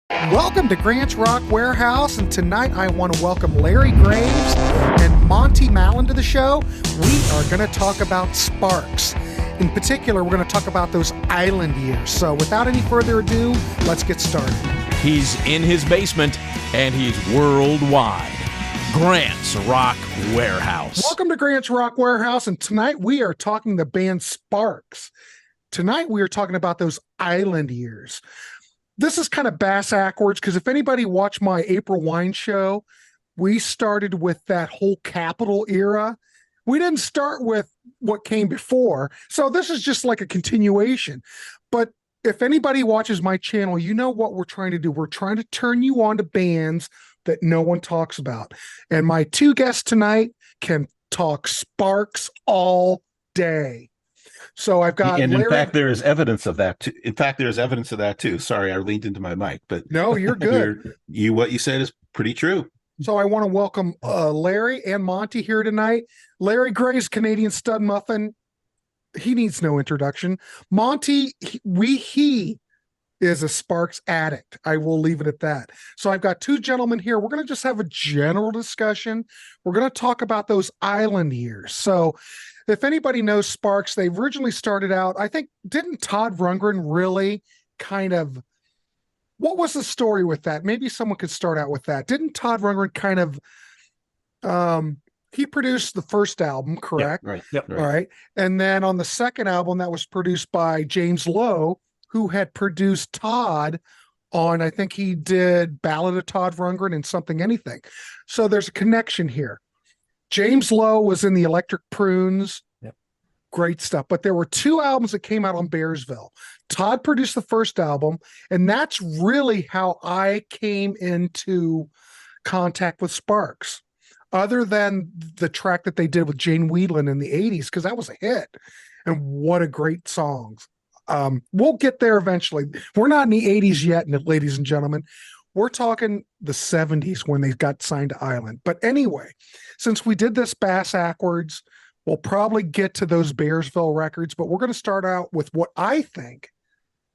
Welcome to Grant's Rock Warehouse, and tonight I want to welcome Larry Graves and Monte Mallin to the show. We are going to talk about Sparks. In particular, we're going to talk about those island years. So without any further ado, let's get started. He's in his basement, and he's worldwide. Grant's Rock Warehouse. Welcome to Grant's Rock Warehouse, and tonight we are talking the band Sparks. Tonight we are talking about those island years. This is kind of bass-ackwards, because if anybody watched my April wine show, we started with that whole Capitol era. We didn't start with what came before, so this is just like a continuation. But if anybody watches my channel, you know what we're trying to do. We're trying to turn you on to bands that no one talks about. And my two guests tonight can talk Sparks all day. So I've got and Larry. in fact, there is evidence of that too. In fact, there's evidence of that too. Sorry, I leaned into my mic, but no, you're good. What you said is pretty true. So I want to welcome Larry and Monty here tonight. Larry Gray's Canadian Studmuffin. He needs no introduction. Monty, he is a Sparks addict. I will leave it at that. So I've got two gentlemen here. We're going to just have a general discussion. We're going to talk about those island years. So if anybody knows Sparks, they originally started out, I think, didn't Todd Rundgren really kind of, what was the story with that? Maybe someone could start out with that. Didn't Todd Rundgren kind of, he produced the first album, correct? Yep, right. Yep. All right. And then on the second album that was produced by James Lowe, who had produced Todd on, I think he did Ballad of Todd Rundgren and Something Anything. So there's a connection here. James Lowe was in the Electric Prunes. Yep. Great stuff. But there were two albums that came out on Bearsville. Todd produced the first album, and that's really how I came into contact with Sparks, other than the track that they did with Jane Whelan in the 80s, because that was a hit. And what a great song. We'll get there eventually. We're not in the 80s yet, ladies and gentlemen. We're talking the 70s when they got signed to Island. But anyway, since we did this bass-ackwards, we'll probably get to those Bearsville records, but we're going to start out with what I think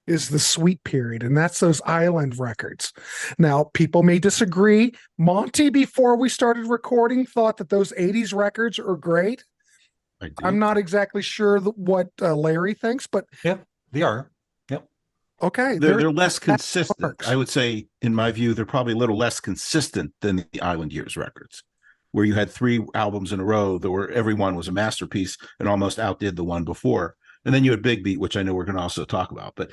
is the sweet period, and that's those Island records. Now, people may disagree. Monty, before we started recording, thought that those 80s records are great. I'm not exactly sure what Larry thinks, but... Yeah, they are. Yep. Okay. They're less consistent. I would say, in my view, they're probably a little less consistent than the Island Years records, where you had three albums in a row that were, every one was a masterpiece and almost outdid the one before. And then you had Big Beat, which I know we're going to also talk about. But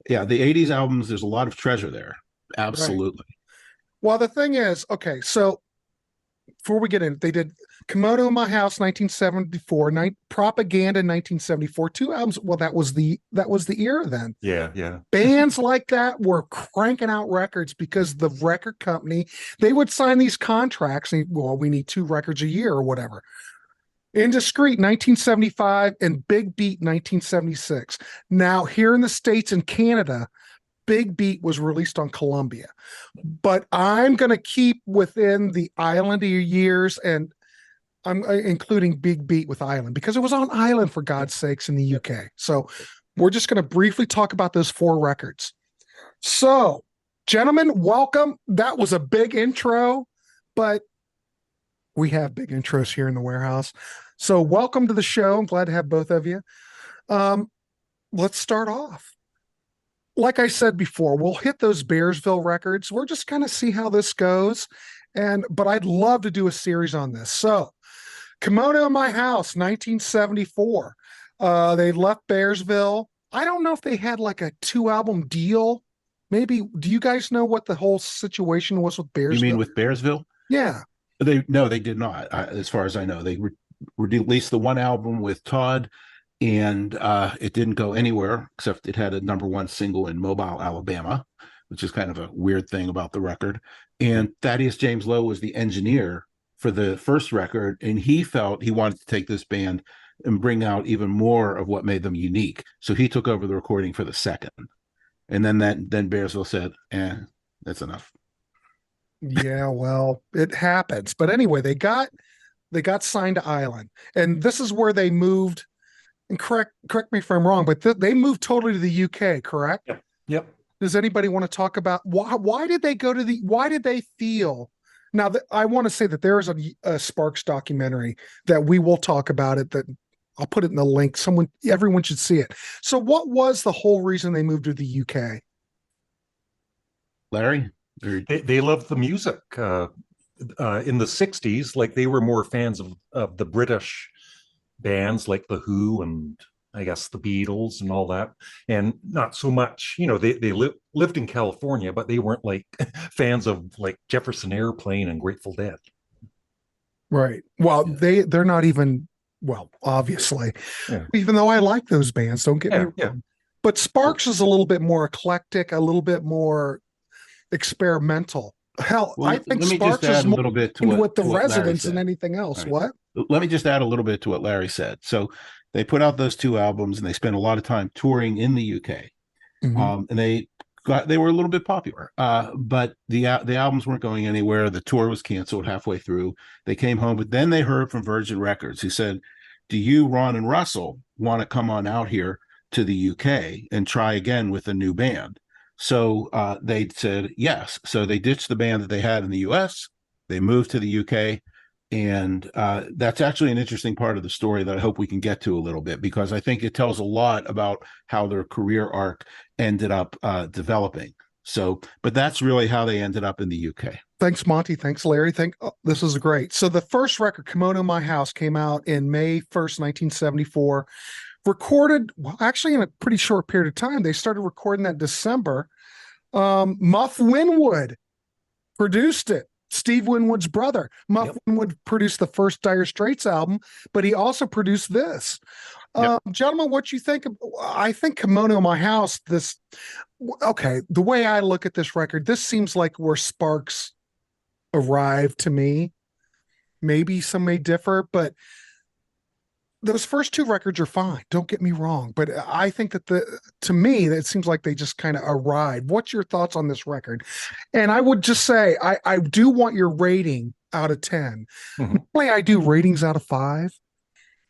yeah, the 80s albums, there's a lot of treasure there. Absolutely. Right. Well, the thing is, okay, so before we get in, they did Komodo in My House, 1974, Propaganda, 1974, two albums. Well, that was the era then. Yeah. Bands like that were cranking out records because the record company, they would sign these contracts and, well, we need 2 records a year or whatever. Indiscreet, 1975, and Big Beat, 1976. Now, here in the States and Canada, Big Beat was released on Columbia. But I'm going to keep within the Island years, and I'm including Big Beat with Island because it was on Island, for God's sakes, in the UK. So we're just going to briefly talk about those 4 records. So, gentlemen, welcome. That was a big intro, but we have big intros here in the warehouse. So welcome to the show. I'm glad to have both of you. Let's start off. Like I said before, we'll hit those Bearsville records. We're just going to see how this goes. But I'd love to do a series on this. So Komodo in My House, 1974. They left Bearsville. I don't know if they had like a 2-album deal. Maybe, do you guys know what the whole situation was with Bearsville? You mean with Bearsville? Yeah. They did not. As far as I know, they released the one album with Todd, and it didn't go anywhere except it had a #1 single in Mobile, Alabama, which is kind of a weird thing about the record. And Thaddeus James Lowe was the engineer for the first record, and he felt he wanted to take this band and bring out even more of what made them unique. So he took over the recording for the second, and then Bearsville said, that's enough. Yeah, well, it happens. But anyway, they got signed to Island, and this is where they moved. And correct me if I'm wrong, but they moved totally to the UK, correct? Yep. Does anybody want to talk about why did they go to the, why did they feel? Now that I want to say that there is a Sparks documentary that we will talk about it, that I'll put it in the link. Everyone should see it. So what was the whole reason they moved to the UK? Larry? They loved the music. In the 60s, like they were more fans of the British bands like the Who and I guess the Beatles and all that, and not so much, they lived in California, but they weren't like fans of like Jefferson Airplane and Grateful Dead. Right. Well, they're not even, well, obviously, even though I like those bands, don't get me wrong. Yeah. But Sparks is a little bit more eclectic, a little bit more experimental. Hell, well, I think Sparks is more a little bit to with the Residents than anything else. Right. What? Let me just add a little bit to what Larry said. So they put out those 2 albums and they spent a lot of time touring in the UK. And they were a little bit popular, but the albums weren't going anywhere. The tour was canceled halfway through. They came home, but then they heard from Virgin Records, who said, do you, Ron and Russell, want to come on out here to the UK and try again with a new band? So they said yes. So they ditched the band that they had in the US. They moved to the UK. And that's actually an interesting part of the story that I hope we can get to a little bit, because I think it tells a lot about how their career arc ended up developing. So, but that's really how they ended up in the UK. Thanks, Monty. Thanks, Larry. This is great. So the first record, Kimono My House, came out in May 1st, 1974. Recorded, well, actually in a pretty short period of time. They started recording that December. Muff Winwood produced it. Steve Winwood's brother. Muff Winwood produced the first Dire Straits album, but he also produced this. Gentlemen, what you think? I think Kimono My House, the way I look at this record, this seems like where Sparks arrived to me. Maybe some may differ, but those first 2 records are fine. Don't get me wrong. But I think that to me, it seems like they just kind of arrived. What's your thoughts on this record? And I would just say, I do want your rating out of 10. Normally I do ratings out of 5,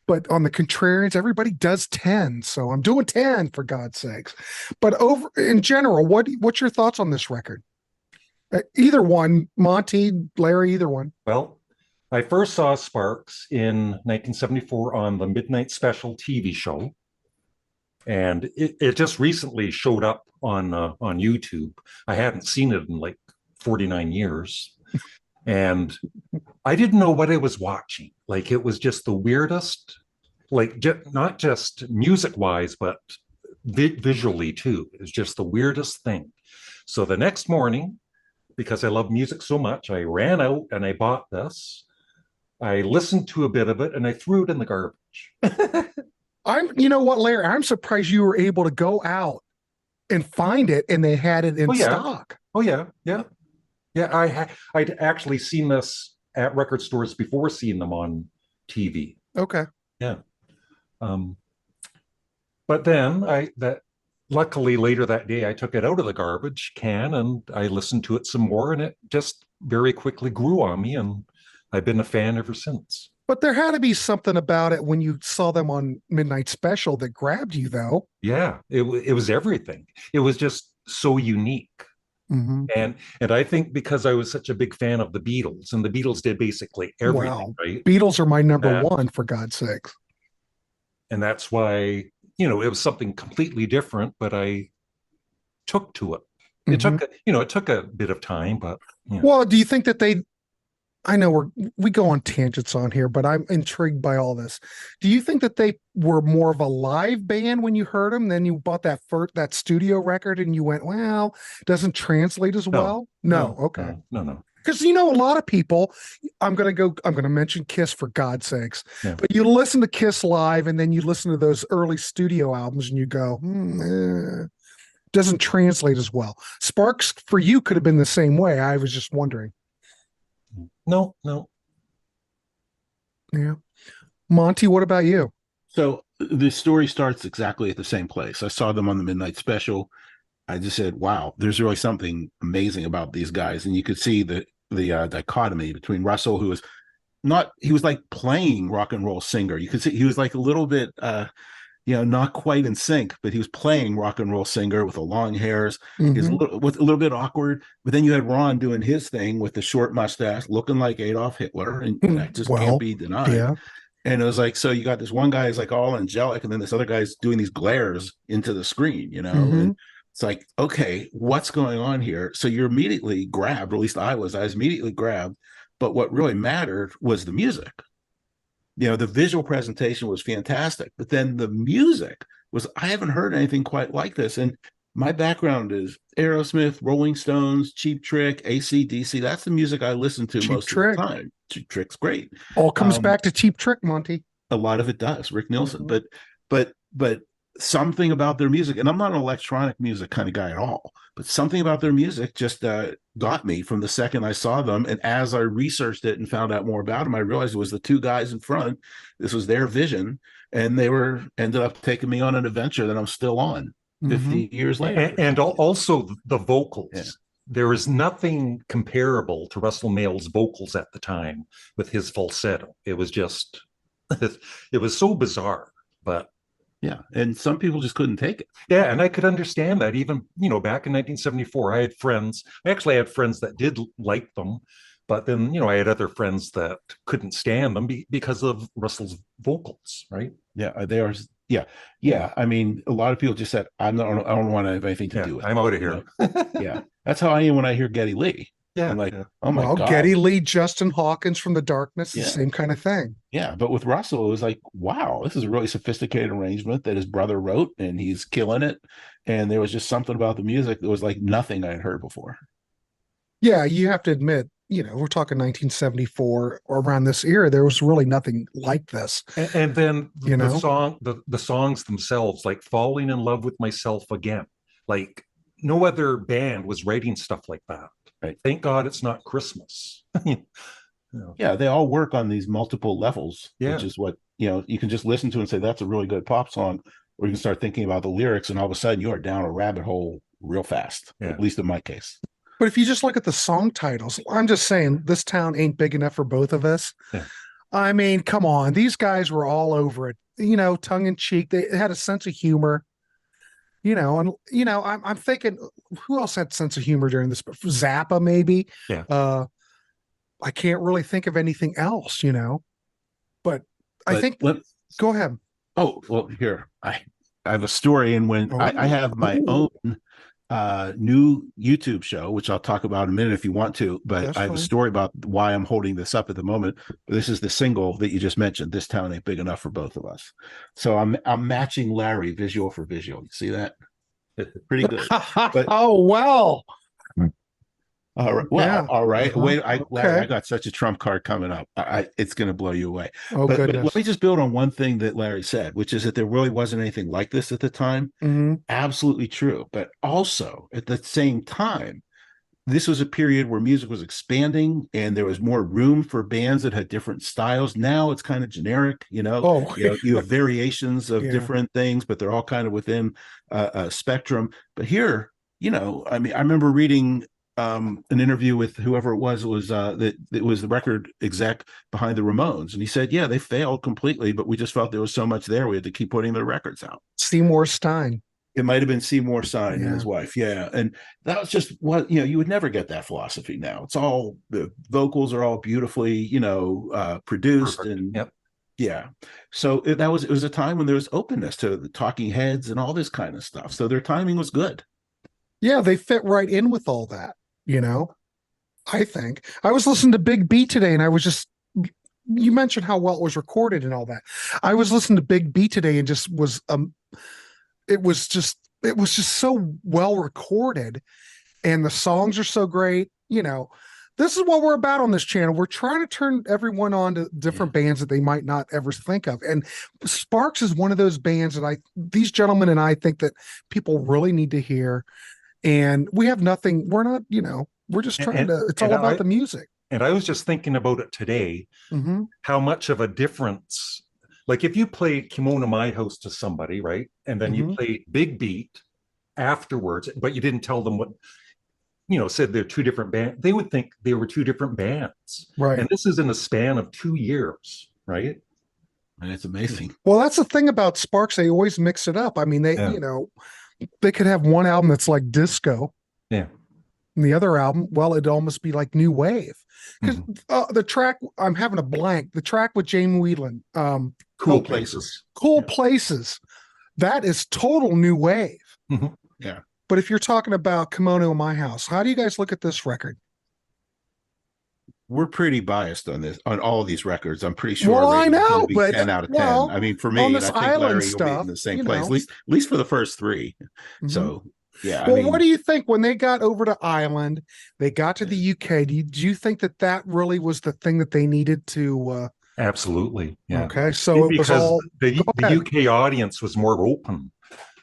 but on the Contrarians, everybody does 10. So I'm doing 10 for God's sakes. But in general, what's your thoughts on this record? Either one, Monty, Larry, either one. Well, I first saw Sparks in 1974 on the Midnight Special TV show, and it just recently showed up on YouTube. I hadn't seen it in like 49 years, and I didn't know what I was watching. Like, it was just the weirdest, like not just music-wise, but visually too. It was just the weirdest thing. So the next morning, because I love music so much, I ran out and I bought this. I listened to a bit of it and I threw it in the garbage. You know what, Larry? I'm surprised you were able to go out and find it and they had it in stock. Oh yeah, yeah, yeah. I'd actually seen this at record stores before seeing them on TV. Okay. Yeah. But then luckily later that day I took it out of the garbage can and I listened to it some more, and it just very quickly grew on me, and I've been a fan ever since. But there had to be something about it when you saw them on Midnight Special that grabbed you, though. Yeah, it was everything. It was just so unique. And I think because I was such a big fan of the Beatles, and the Beatles did basically everything, right? Beatles are my number one, for God's sakes. And that's why, it was something completely different, but I took to it. It took a bit of time, but Well, do you think that I know we go on tangents on here, but I'm intrigued by all this. Do you think that they were more of a live band when you heard them, then you bought that studio record and you went, well, doesn't translate as well? No. Okay. No. Because a lot of people, I'm gonna mention Kiss, for God's sakes. Yeah. But you listen to Kiss live and then you listen to those early studio albums and you go, doesn't translate as well. Sparks for you could have been the same way. I was just wondering. No. Yeah. Monty, what about you? So the story starts exactly at the same place. I saw them on the Midnight Special. I just said, wow, there's really something amazing about these guys. And you could see the dichotomy between Russell, who was like playing rock and roll singer. You could see he was like a little bit, not quite in sync, but he was playing rock and roll singer with the long hairs. He's Mhm. with a little bit awkward, but then you had Ron doing his thing with the short mustache, looking like Adolf Hitler, and that just can't Well, be denied. yeah. And it was like, so you got this one guy is like all angelic, and then this other guy's doing these glares into the screen, Hmm. and it's like, okay, what's going on here? So you're immediately grabbed, or at least I was immediately grabbed. But what really mattered was the music. The visual presentation was fantastic, but then the music was, I haven't heard anything quite like this. And my background is Aerosmith, Rolling Stones, Cheap Trick, AC/DC. That's the music I listen to Cheap most of the Trick. time. Cheap Trick's great. All comes Um, back to Cheap Trick, Monty. a lot of it does, Rick Nielsen, Mhm. but something about their music, and I'm not an electronic music kind of guy at all, but something about their music just got me from the second I saw them. And as I researched it and found out more about them, I realized it was the two guys in front. This was their vision, and they ended up taking me on an adventure that I'm still on Mhm. 50 years later. And also the vocals. Yeah. There is nothing comparable to Russell Mail's vocals at the time with his falsetto. It was just, it was so bizarre. But Yeah, and some people just couldn't take it. yeah, and I could understand that. Even, back in 1974, I actually had friends that did like them, but then, I had other friends that couldn't stand them because of Russell's vocals, right? Yeah, they are. Yeah. I mean, a lot of people just said, I don't want to have anything to do with it. I'm out of here. Yeah, that's how I am when I hear Geddy Lee. Yeah, I'm like, yeah. oh my Well, God. Geddy Lee, Justin Hawkins from the Darkness, the Yeah. same kind of thing. Yeah, but with Russell, it was like, wow, this is a really sophisticated arrangement that his brother wrote, and he's killing it. And there was just something about the music that was like nothing I had heard before. Yeah, you have to admit, we're talking 1974 or around this era. There was really nothing like this. And then the songs themselves, like Falling in Love with Myself Again, like no other band was writing stuff like that. Right. Thank God it's not Christmas. Yeah, they all work on these multiple levels, Yeah. which is what, you can just listen to and say, that's a really good pop song, or you can start thinking about the lyrics, and all of a sudden you are down a rabbit hole real fast, at least in my case. But if you just look at the song titles, I'm just saying this town ain't big enough for both of us. Yeah. I mean, come on. These guys were all over it, tongue in cheek. They had a sense of humor, and, I'm thinking, who else had sense of humor during this? Zappa, maybe. Yeah. I can't really think of anything else, but I think, go ahead. Oh, well, here, I have a story. And when I have my own new YouTube show, which I'll talk about in a minute if you want to, but That's I have fine. a story about why I'm holding this up at the moment. This is the single that you just mentioned, This Town Ain't Big Enough for Both of Us. So I'm matching Larry visual for visual. You see that? Pretty good. But, oh, well. All right. Well, Yeah. all right. Wait, Larry, Okay. I got such a trump card coming up. It's going to blow you away. Oh, But goodness. let me just build on one thing that Larry said, which is that there really wasn't anything like this at the time. Mm-hmm. Absolutely true. But also at the same time, this was a period where music was expanding and there was more room for bands that had different styles. Now it's kind of generic, Oh, you have variations of Yeah. different things, but they're all kind of within a spectrum. But here, I mean, I remember reading an interview with whoever it was that it was the record exec behind the Ramones, and he said, yeah, they failed completely, but we just felt there was so much there we had to keep putting their records out. Seymour Stein. It might have been Seymour Stein and his wife. Yeah. And that was just what, you would never get that philosophy now. It's all, the vocals are all beautifully, produced. Perfect. And Yep. yeah. So it was a time when there was openness to the Talking Heads and all this kind of stuff. So their timing was good. Yeah, they fit right in with all that, I think. I was listening to Big B today, and I was just, you mentioned how well it was recorded and all that. I was listening to Big B today and just was it was just so well recorded, and the songs are so great. This is what we're about on this channel. We're trying to turn everyone on to different bands that they might not ever think of. And Sparks is one of those bands that these gentlemen and I think that people really need to hear. And we have nothing, we're not, we're just trying it's all about the music. And I was just thinking about it today, Mm-hmm. how much of a difference, like if you played Kimono My House to somebody, right? And then you played Big Beat afterwards, but you didn't tell them what, said they're two different bands, they would think they were two different bands. Right. And this is in a span of 2 years, right? And it's amazing. Well, that's the thing about Sparks. They always mix it up. I mean, they, Yeah. you know, they could have one album that's like disco. Yeah. And the other album, well, it'd almost be like new wave. Because the track, I'm having a blank. The track with Jamie Whelan, Cool Places. Cool Places, that is total new wave. Mhm. Yeah. But if you're talking about Kimono in My House, how do you guys look at this record? We're pretty biased on this, on all of these records. I'm pretty sure. Well, our I rating's gonna know, be but 10 out of 10. well, I mean, for on me, this I think island Larry will be stuff, in the same you place, know. at least for the first three. Mhm. So, yeah. Well, I mean, what do you think when they got over to Ireland? They got to the UK. Do you think that that really was the thing that they needed to? Absolutely. Yeah. Okay, so it was Because all. the Go ahead. UK audience was more open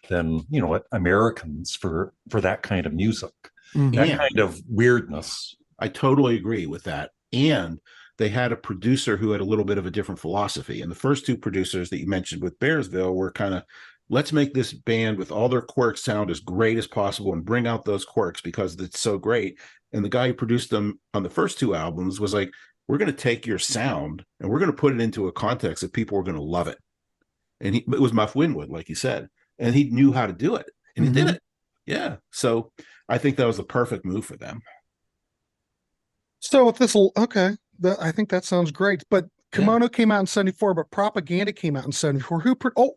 than, you know, Americans for that kind of music, Mhm. that Yeah. kind of weirdness. I totally agree with that. And they had a producer who had a little bit of a different philosophy. And the first two producers that you mentioned with Bearsville were kind of, let's make this band with all their quirks sound as great as possible and bring out those quirks because it's so great. And the guy who produced them on the first two albums was like, we're going to take your sound and we're going to put it into a context that people are going to love it. And it was Muff Winwood, like you said, and he knew how to do it, and he did it. Yeah. So I think that was the perfect move for them. So if this, okay, I think that sounds great. But Kimono came out in '74, but Propaganda came out in '74.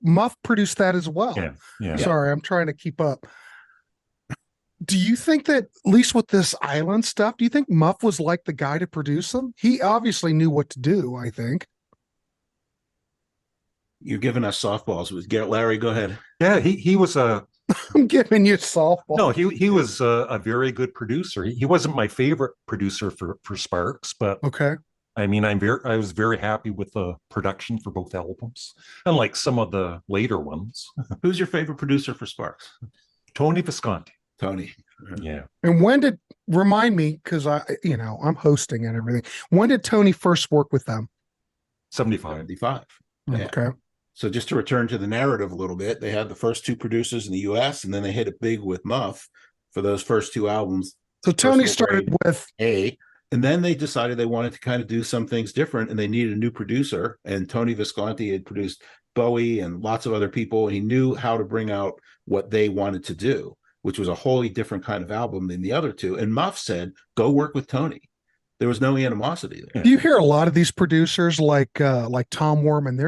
Muff produced that as well. Yeah. Yeah. Sorry, I'm trying to keep up. Do you think that, at least with this island stuff, do you think Muff was like the guy to produce them? He obviously knew what to do, I think. You're giving us softballs. Larry, go ahead. Yeah. He was a, I'm giving you softball. no, he was a very good producer. He wasn't my favorite producer for Sparks, but Okay. I mean, I was very happy with the production for both albums, unlike some of the later ones. Who's your favorite producer for Sparks? Tony Visconti. Tony. Yeah. And remind me, because I'm hosting and everything. When did Tony first work with them? 75. 75. Yeah. Okay. So just to return to the narrative a little bit, they had the first two producers in the US, and then they hit it big with Muff for those first two albums. So Tony Personal started Grade with A, and then they decided they wanted to kind of do some things different, and they needed a new producer. And Tony Visconti had produced Bowie and lots of other people, and he knew how to bring out what they wanted to do, which was a wholly different kind of album than the other two. And Muff said, go work with Tony. There was no animosity there. You hear a lot of these producers like Tom Werman.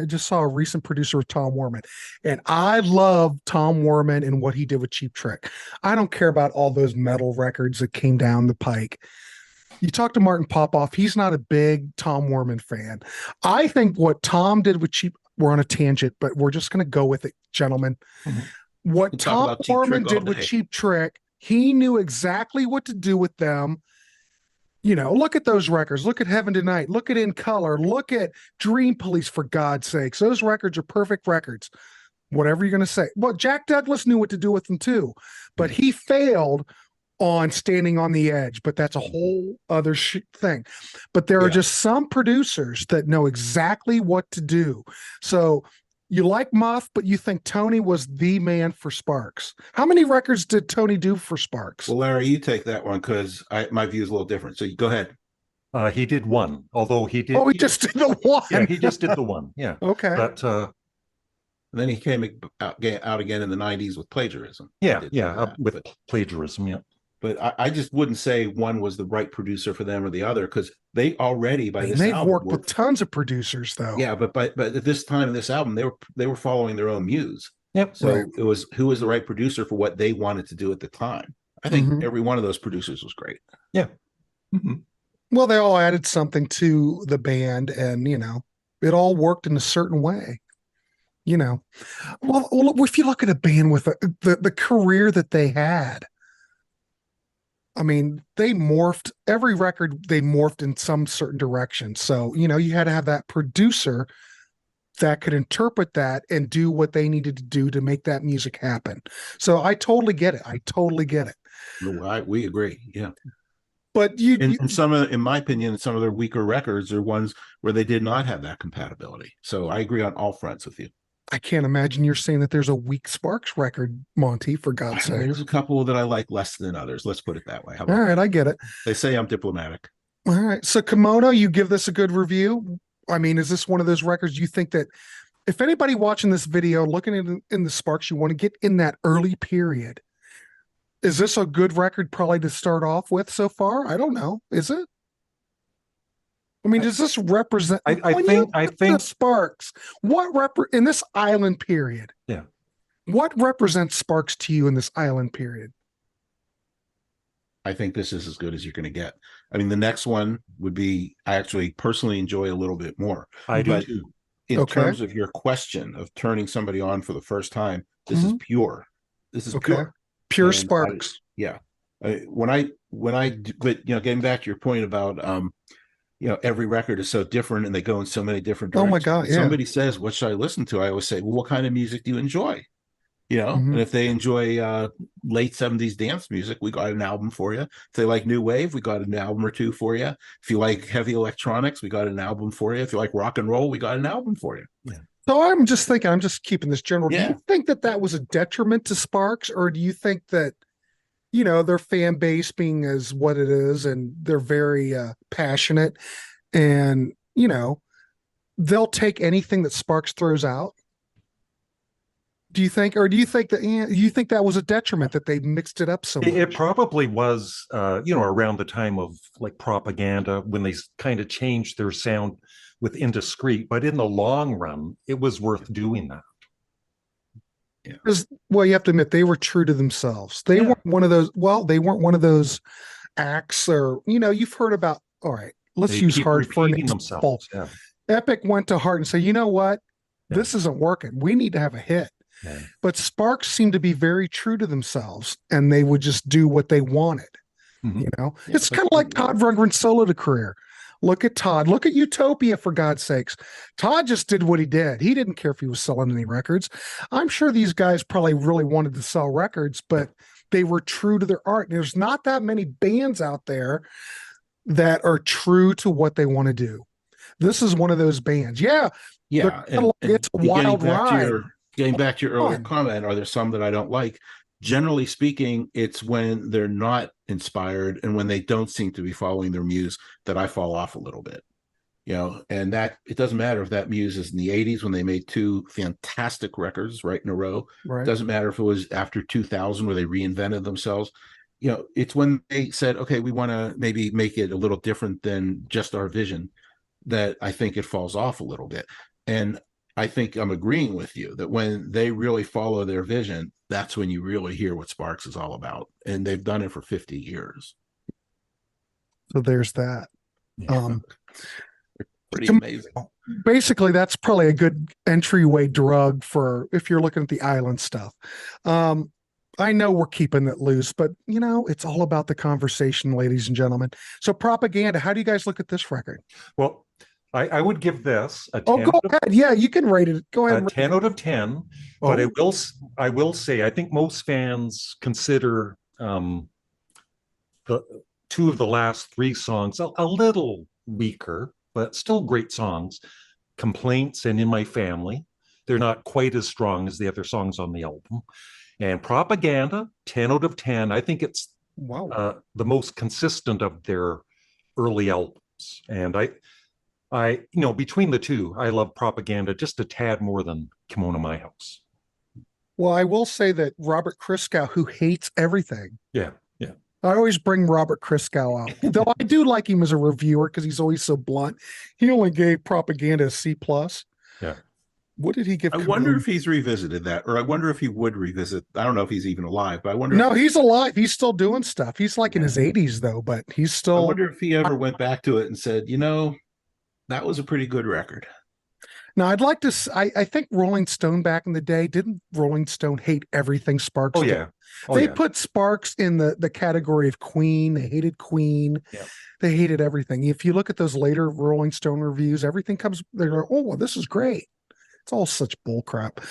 I just saw a recent producer with Tom Werman, and I love Tom Werman and what he did with Cheap Trick. I don't care about all those metal records that came down the pike. You talk to Martin Popoff, he's not a big Tom Werman fan. I think what Tom did with we're on a tangent, but we're just going to go with it, gentlemen. Mm-hmm. What Tom Werman did with Cheap Trick, he knew exactly what to do with them. You know, look at those records. Look at Heaven Tonight. Look at In Color. Look at Dream Police, for God's sakes. Those records are perfect records. Whatever you're going to say. Well, Jack Douglas knew what to do with them too, but he failed on Standing on the Edge, but that's a whole other thing. But there are just some producers that know exactly what to do. So you like Muff, but you think Tony was the man for Sparks. How many records did Tony do for Sparks? Well, Larry, you take that one because my view is a little different. So you go ahead. He did one, although he did. Oh, he just did the one. Yeah, he just did the one. Yeah. Okay. But and then he came out again in the 90s with Plagiarism. With plagiarism. Yeah. But I just wouldn't say one was the right producer for them or the other, because they already they've worked with tons of producers though. Yeah, but at this time in this album, they were following their own muse. Yep. So it was who was the right producer for what they wanted to do at the time. I think every one of those producers was great. Yeah. Mm-hmm. Well, they all added something to the band, and it all worked in a certain way. Well, if you look at a band with the career that they had, I mean, they morphed every record. They morphed in some certain direction. So, you had to have that producer that could interpret that and do what they needed to do to make that music happen. So I totally get it. We agree. Yeah. But in my opinion, some of their weaker records are ones where they did not have that compatibility. So I agree on all fronts with you. I can't imagine you're saying that there's a weak Sparks record, Monty, for God's sake. There's a couple that I like less than others. Let's put it that way. All right, I get it. They say I'm diplomatic. All right. So Kimono, you give this a good review. I mean, is this one of those records you think that if anybody watching this video, looking in the Sparks, you want to get in that early period, is this a good record probably to start off with so far? I don't know. Is it? I mean, does this represent? I think the Sparks. In this island period? Yeah. What represents Sparks to you in this island period? I think this is as good as you're going to get. I mean, the next one would be, I actually personally enjoy a little bit more. I do But too. in Okay. terms of your question of turning somebody on for the first time, this is pure. This is Okay. pure. Pure And Sparks. But getting back to your point about every record is so different and they go in so many different Oh directions. my God, When yeah. somebody says, what should I listen to? I always say, well, what kind of music do you enjoy? Mhm. And if they enjoy late 70s dance music, we got an album for you. If they like new wave, we got an album or two for you. If you like heavy electronics, we got an album for you. If you like rock and roll, we got an album for you. So I'm just thinking, I'm just keeping this general. Yeah. Do you think that was a detriment to Sparks, or do you think that, their fan base being as what it is, and they're very passionate, and they'll take anything that Sparks throws out? Do you think that was a detriment that they mixed it up so much? It probably was, around the time of like Propaganda, when they kind of changed their sound with Indiscreet. But in the long run, it was worth doing that. Because, well, you have to admit they were true to themselves. They weren't one of those. Well, they weren't one of those acts, or you've heard about. All right, let's They use keep Hard for an repeating example. themselves. Epic went to Hard and said, you know what, Yeah. this isn't working. We need to have a hit. Yeah. But Sparks seemed to be very true to themselves, and they would just do what they wanted. Mhm. Yeah, It's kind of like Todd Rundgren's solo to career. Look at Todd. Look at Utopia, for God's sakes. Todd just did what he did. He didn't care if he was selling any records. I'm sure these guys probably really wanted to sell records, but they were true to their art. And there's not that many bands out there that are true to what they want to do. This is one of those bands. Yeah. Yeah. It's a wild ride. Getting back to your earlier Fun. comment, are there some that I don't like? Generally speaking, it's when they're not inspired and when they don't seem to be following their muse that I fall off a little bit. And that it doesn't matter if that muse is in the 80s when they made two fantastic records right in a row. Right. It doesn't matter if it was after 2000 where they reinvented themselves. It's when they said, okay, we want to maybe make it a little different than just our vision, that I think it falls off a little bit. And I think I'm agreeing with you that when they really follow their vision, that's when you really hear what Sparks is all about. And they've done it for 50 years. So there's that. Pretty amazing. Basically, that's probably a good entryway drug for if you're looking at the island stuff. I know we're keeping it loose, but it's all about the conversation, ladies and gentlemen. So Propaganda, how do you guys look at this record? Well, I would give this a 10 Oh, go ahead. Yeah, you can rate it. Go ahead. a 10 out of 10. But I will say, I think most fans consider the two of the last three songs a little weaker, but still great songs. Complaints and In My Family. They're not quite as strong as the other songs on the album. And Propaganda, 10 out of 10. I think it's Wow. the most consistent of their early albums. And I between the two, I love Propaganda just a tad more than Come On to My House. Well, I will say that Robert Christgau, who hates everything. Yeah. I always bring Robert Christgau out, though I do like him as a reviewer because he's always so blunt. He only gave Propaganda a C+. Yeah. What did he give? I wonder if he's revisited that, or I wonder if he would revisit. I don't know if he's even alive, but I wonder. No, he's alive. He's still doing stuff. He's like in his 80s though, but he's I still. wonder if he ever went back to it and said, that was a pretty good record. Now, I'd like to. I think Rolling Stone back in the day, didn't Rolling Stone hate everything Sparks Oh did? yeah. They put Sparks in the category of Queen. They hated Queen. Yeah. They hated everything. If you look at those later Rolling Stone reviews, everything comes. They're like, oh, well, this is great. It's all such bull crap.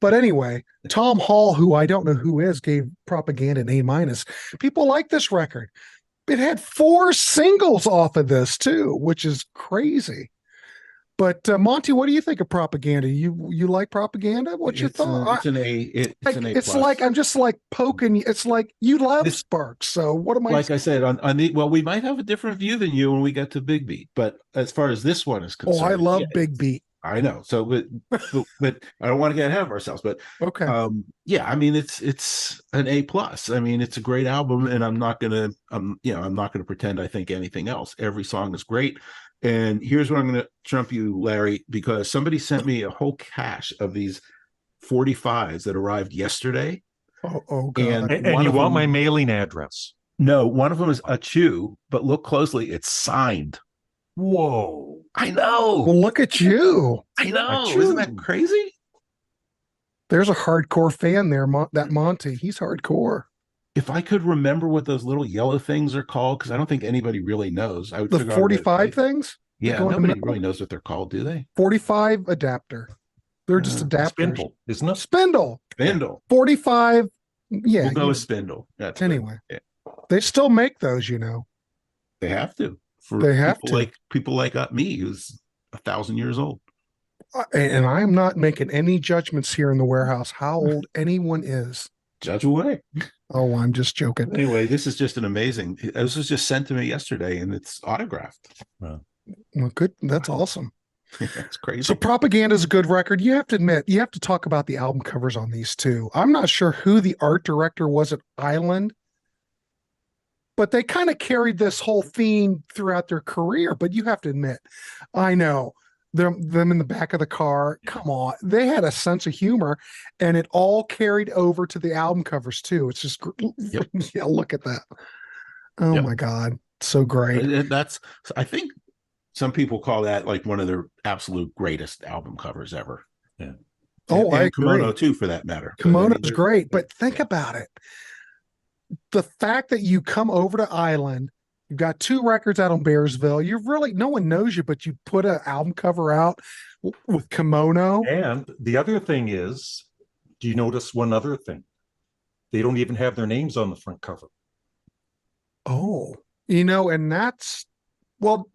But anyway, Tom Hall, who I don't know who is, gave Propaganda an A-. People like this record. It had 4 singles off of this too, which is crazy. But Monty, what do you think of Propaganda? You like Propaganda? What's your thought? It's an A. It's an A It's plus. like I'm just like poking you. It's like you love This- Sparks. So what am I? Like I said, on the we might have a different view than you when we get to Big Beat, but as far as this one is Oh, concerned, I love yeah, Big Beat. I know. So, but I don't want to get ahead of ourselves. But Okay. yeah, I mean, it's an A plus. I mean, it's a great album, and I'm not gonna pretend I think anything else. Every song is great. And here's what I'm gonna trump you, Larry, because somebody sent me a whole cache of these 45s that arrived yesterday. Oh God. And you want my mailing address? No, one of them is a chew, but look closely, it's signed. Whoa. I know. Well, look at you. I know. Achoo. Isn't that crazy? There's a hardcore fan there, that Monte. He's hardcore. If I could remember what those little yellow things are called, because I don't think anybody really knows. I would The figure out 45 things? Yeah, Going to nobody metal? really knows what they're called, do they? 45 adapter. They're just adapters. Spindle, isn't it? Spindle. Spindle. 45. Yeah. We'll go with spindle. That's good. Anyway. Yeah. They still make those, you know. They have to. For They have people to. like people like me, who's 1,000 years old. And I'm not making any judgments here in the warehouse how old anyone is. Judge away. Oh, I'm just joking. Anyway, this is just an amazing. This was just sent to me yesterday, and it's autographed. Well, good. That's awesome. It's crazy. So Propaganda is a good record. You have to admit, you have to talk about the album covers on these too. I'm not sure who the art director was at Island, but they kind of carried this whole theme throughout their career. But you have to admit, I know them in the back of the car. Come on. They had a sense of humor, and it all carried over to the album covers too. It's just, Yep. Yeah, look at that. Oh Yep. my God. So great. That's, I think some people call that like one of their absolute greatest album covers ever. Yeah. Oh, I and Kimono agree. too, for that matter. But, Kimono's they're- great, but think about it. The fact that you come over to Island, you've got 2 records out on Bearsville. You're really, no one knows you, but you put an album cover out with Kimono. And the other thing is, do you notice one other thing? They don't even have their names on the front cover. Oh, and that's, well,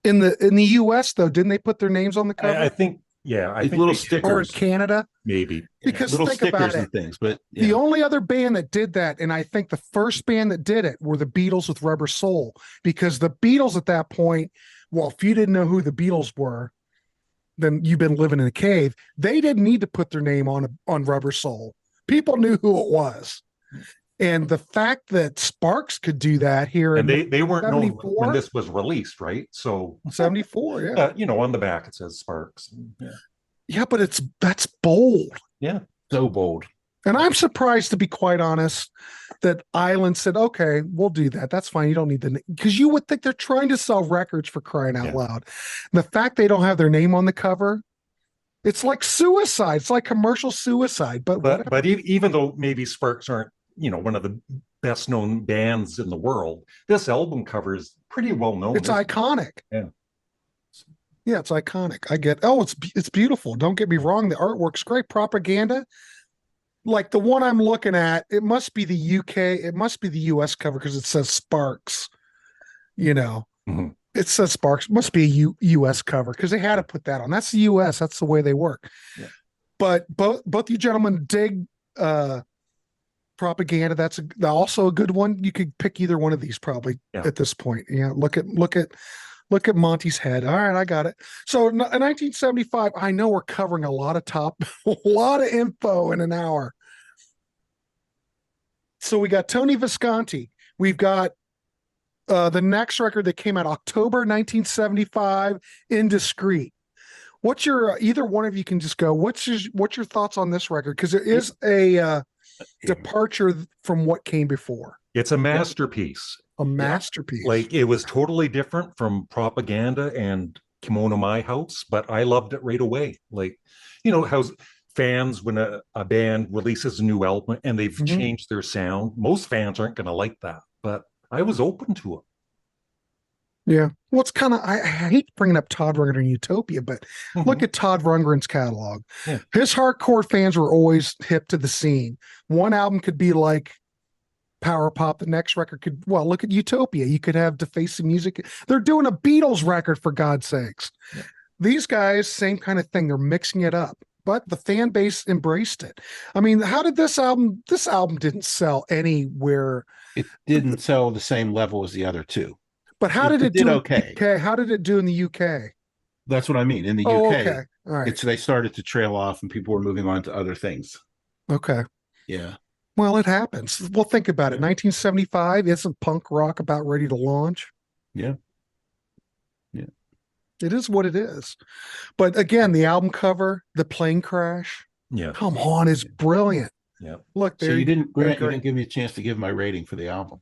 in the US though, didn't they put their names on the cover? I think, yeah, I Like think little they did. stickers. Or in Canada? Maybe. Because little think stickers about and it. things. But The yeah. only other band that did that, and I think the first band that did it, were the Beatles with Rubber Soul, because the Beatles at that point, well, if you didn't know who the Beatles were, then you've been living in a cave. They didn't need to put their name on Rubber Soul. People knew who it was. And the fact that Sparks could do that here And in they weren't known 74? when this was released, right? So 74, yeah. on the back it says Sparks. Yeah. Yeah, but that's bold. Yeah. So bold. And I'm surprised, to be quite honest, that Island said, okay, we'll do that. That's fine. You don't need the, because you would think they're trying to sell records, for crying out loud. The fact they don't have their name on the cover, it's like suicide. It's like commercial suicide. But Even though maybe Sparks aren't, one of the best known bands in the world, this album cover is pretty well known. it's iconic. Yeah. Yeah, it's iconic. I get, it's beautiful. Don't get me wrong. The artwork's great. Propaganda, like the one I'm looking at, it must be the UK, it must be the US cover because it says Sparks. Mhm. It says Sparks. It must be a US cover because they had to put that on. That's the US. That's the way they work. Yeah. But both you gentlemen dig Propaganda. That's also a good one. You could pick either one of these probably at this point. Yeah, look at Monty's head. All right, I got it. So in 1975, I know we're covering a lot of info in an hour. So we got Tony Visconti. We've got the next record that came out October 1975, Indiscreet. What's your, either one of you can just go, what's your thoughts on this record? Because it is a departure from what came before. It's a masterpiece. A masterpiece. Like, it was totally different from Propaganda and Kimono My House, but I loved it right away. Like, how fans, when a band releases a new album and they've changed their sound, most fans aren't going to like that, but I was open to it. Yeah. Well, it's kind of, I hate bringing up Todd Rundgren and Utopia, but look at Todd Rundgren's catalog. Yeah. His hardcore fans were always hip to the scene. One album could be like power pop. The next record could, well, look at Utopia. You could have Defacing Music. They're doing a Beatles record, for God's sakes. These guys, same kind of thing. They're mixing it up, but the fan base embraced it. I mean, how did this album? This album didn't sell anywhere. It didn't sell the same level as the other two. But how did It it did do in okay. the UK? How did it do in the UK? That's what I mean. In the Oh, UK, okay. All right. they started to trail off and people were moving on to other things. Okay. Yeah. Well, it happens. Well, think about it. 1975, isn't punk rock about ready to launch? Yeah. It is what it is. But again, the album cover, the plane crash, Yeah. come on, is brilliant. Yeah. Look, So there you didn't, Grant, you great. didn't give me a chance to give my rating for the album.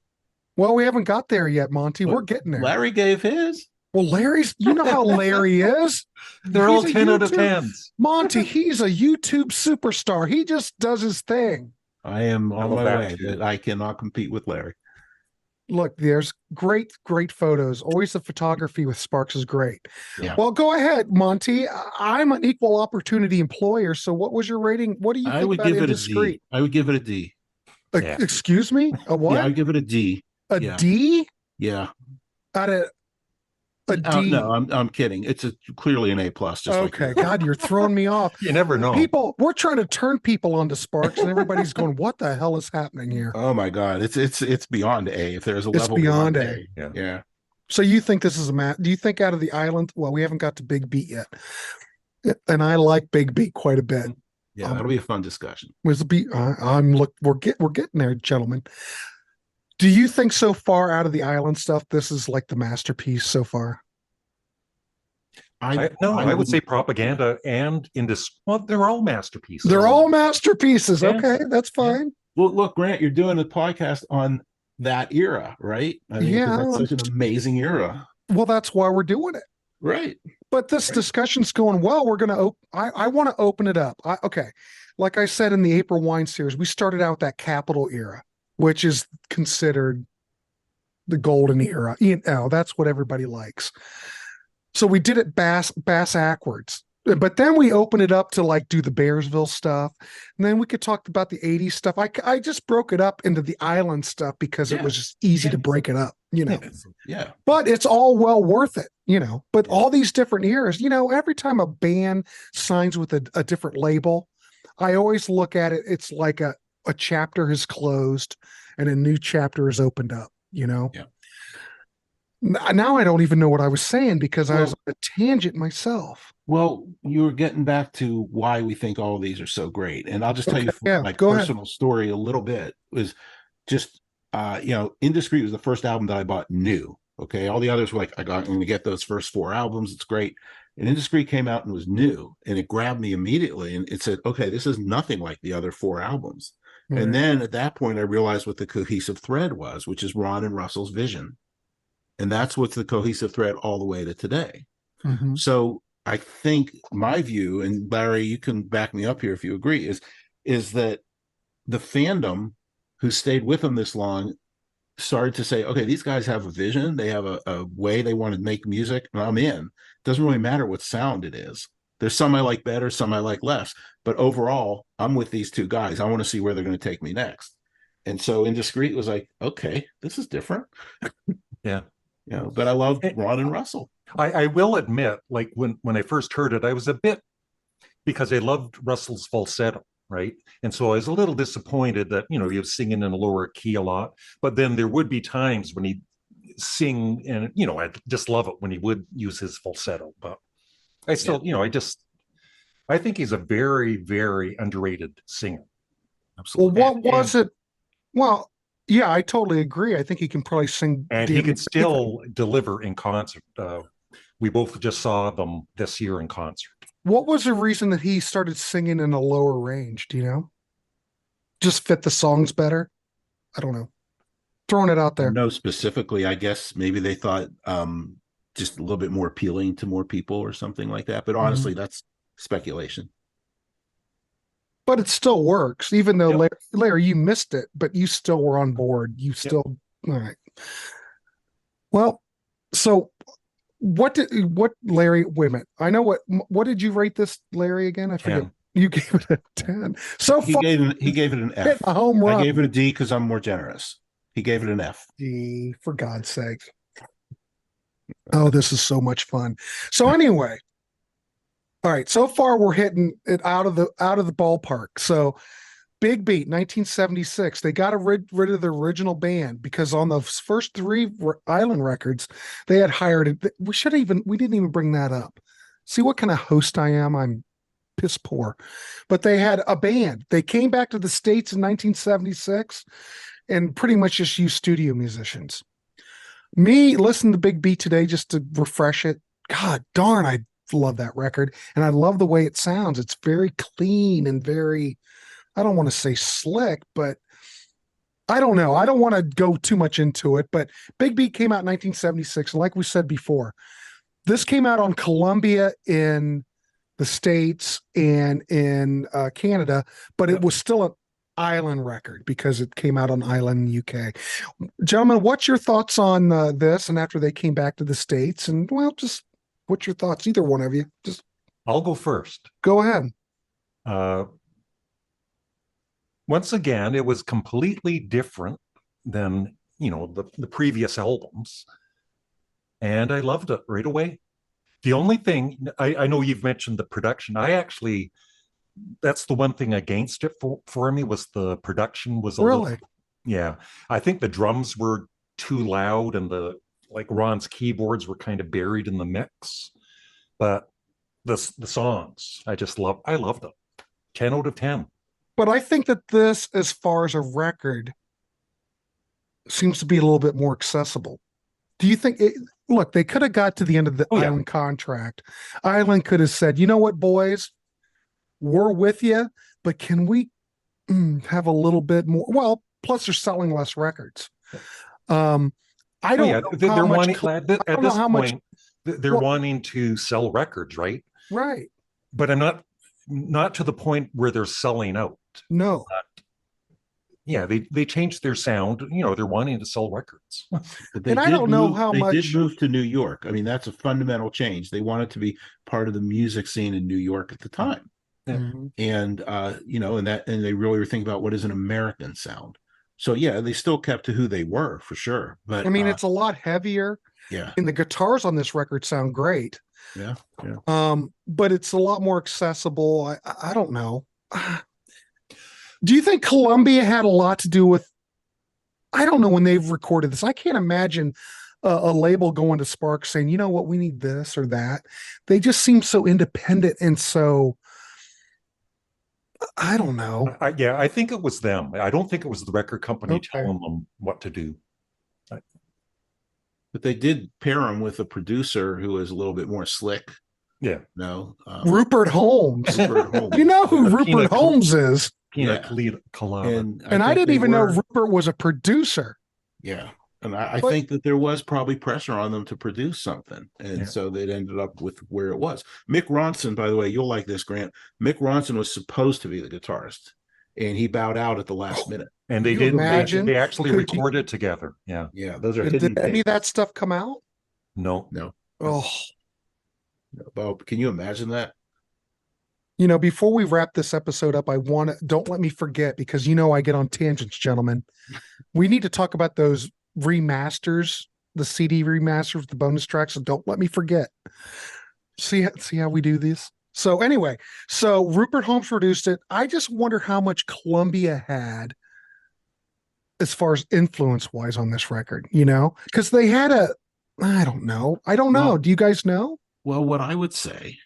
Well, we haven't got there yet, Monty. We're Well, getting there. Larry gave his. Well, Larry's, you know how Larry is. They're all He's a 10 out of YouTube 10s. Monty, he's a YouTube superstar. He just does his thing. I am on love my that way, too. but I cannot compete with Larry. Look, there's great photos. Always the photography with Sparks is great. Yeah. Well, go ahead, Monty. I'm an equal opportunity employer. So what was your rating? What do you I think would about give it a Indiscreet? D. I would give it a D. Yeah. Excuse me? A what? Yeah, I'd give it a D. A yeah. D? Yeah. Out of a D? No, I'm kidding. It's clearly an A plus. Okay, God, you're throwing me off. You never know. People, we're trying to turn people onto Sparks, and everybody's going, "What the hell is happening here?" Oh my God, it's beyond A. If there's a It's level beyond beyond A. Yeah. Yeah. So you think this is a match? Do you think out of the island? Well, we haven't got to Big Beat yet, and I like Big Beat quite a bit. Yeah, that'll be a fun discussion. Was the beat? We're getting there, gentlemen. Do you think so far out of the island stuff, this is like the masterpiece so far? I would say Propaganda and well, they're all masterpieces. They're all masterpieces. Yeah. Okay, that's fine. Well, look, Grant, you're doing a podcast on that era, right? I mean, 'cause Yeah. that's such an amazing era. Well, that's why we're doing it. Right. But this discussion's going well. We're going to, I want to open it up. Okay. Like I said in the April Wine series, we started out that Capitol era, which is considered the golden era. You know, that's what everybody likes. So we did it bass backwards. But then we open it up to like do the Bearsville stuff. And then we could talk about the 80s stuff. I just broke it up into the island stuff because it was just easy to break it up, you know. Yeah. But it's all well worth it, you know. But all these different eras, you know, every time a band signs with a different label, I always look at it, it's like a chapter has closed and a new chapter has opened up, you know. Yeah. Now I don't even know what I was saying because I was on a tangent myself. Well, you were getting back to why we think all of these are so great. And I'll just tell you from my personal story a little bit. Was just Indiscreet was the first album that I bought new. Okay. All the others were like, I'm going to get those first 4 albums. It's great. And Indiscreet came out and was new, and it grabbed me immediately. And it said, okay, this is nothing like the other 4 albums. Right. And then at that point, I realized what the cohesive thread was, which is Ron and Russell's vision. And that's what's the cohesive thread all the way to today. Mm-hmm. So I think my view, and Larry, you can back me up here if you agree, is that the fandom who stayed with them this long started to say, okay, these guys have a vision. They have a way they want to make music, and I'm in. It doesn't really matter what sound it is. There's some I like better, some I like less. But overall, I'm with these 2 guys. I want to see where they're going to take me next. And so Indiscreet was like, okay, this is different. Yeah. You know, but I love Ron and Russell. I will admit, like when I first heard it, I was a bit, because I loved Russell's falsetto, right? And so I was a little disappointed that, you know, he was singing in a lower key a lot. But then there would be times when he'd sing, and, you know, I just love it when he would use his falsetto. But I still, you know, I think he's a very, very underrated singer. Absolutely. Well, what was it? Well, yeah, I totally agree. I think he can probably sing. And he can still deliver in concert. We both just saw them this year in concert. What was the reason that he started singing in a lower range? Do you know? Just fit the songs better? I don't know. Throwing it out there. No, specifically, I guess maybe they thought just a little bit more appealing to more people or something like that. But honestly, that's speculation. But it still works, even though Larry, you missed it, but you still were on board. You still, all right. Well, so what Larry, wait a minute. I know what did you rate this, Larry, again? I forget. 10. You gave it a 10. So he far, gave it an F. a home run. I gave it a D because I'm more generous. He gave it an F. D, for God's sake. Oh, this is so much fun. So anyway, All right, so far we're hitting it out of the ballpark. So Big Beat, 1976. They got rid of the original band because on the first three Island records, they had hired it. We didn't even bring that up. See what kind of host I am? I'm piss poor. But they had a band. They came back to the States in 1976 and pretty much just used studio musicians. Me listening to Big Beat today just to refresh it. God darn, I love that record. And I love the way it sounds. It's very clean and very, I don't want to say slick, but I don't know. I don't want to go too much into it, but Big Beat came out in 1976. And like we said before, this came out on Columbia in the States and in Canada, but it was still an island record because it came out on island in the UK. Gentlemen, what's your thoughts on this? And after they came back to the States, and well, just what's your thoughts? Either one of you, just I'll go first. go ahead. Once again, it was completely different than, the previous albums. And I loved it right away. The only thing, I know you've mentioned the production. That's the one thing against it for me was the production was a Really? little, yeah. I think the drums were too loud and Ron's keyboards were kind of buried in the mix. But the songs, I loved them. 10 out of 10. But I think that this, as far as a record, seems to be a little bit more accessible. Do you think look, they could have got to the end of the Island contract. Island could have said, you know what, boys, we're with you, but can we have a little bit more? Well, plus they're selling less records. I don't know they're wanting, at at this point, they're wanting to sell records, right? Right. But I'm not to the point where they're selling out. No. Yeah, they changed their sound. They're wanting to sell records. And I don't know how much. They did move to New York. I mean, that's a fundamental change. They wanted to be part of the music scene in New York at the time. Yeah. Mm-hmm. And and they really were thinking about what is an American sound. So yeah, they still kept to who they were for sure. But I mean, it's a lot heavier. Yeah. And the guitars on this record sound great. Yeah. But it's a lot more accessible. I don't know. Do you think Columbia had a lot to do with, I don't know, when they've recorded this? I can't imagine a label going to Sparks saying, you know what, we need this or that. They just seem so independent and so, I don't know. I think it was them. I don't think it was the record company telling them what to do. But they did pair him with a producer who is a little bit more slick. Yeah. Rupert Holmes. You know who Rupert Holmes is? Pina Colada. And I didn't even know Rupert was a producer. Yeah. And I think that there was probably pressure on them to produce something. And so they ended up with where it was. Mick Ronson, by the way, you'll like this, Grant. Mick Ronson was supposed to be the guitarist, and he bowed out at the last minute. And they didn't imagine. They actually recorded together. Yeah. Yeah. Those are Did any of that stuff come out? No. Oh. Bob, can you imagine that? Before we wrap this episode up, don't let me forget, because I get on tangents, gentlemen. We need to talk about those remasters, the CD remasters, the bonus tracks. So don't let me forget. See how we do this. So anyway, Rupert Holmes produced it. I just wonder how much Columbia had as far as influence wise on this record, because they had I don't know. Well, do you guys know? Well, what I would say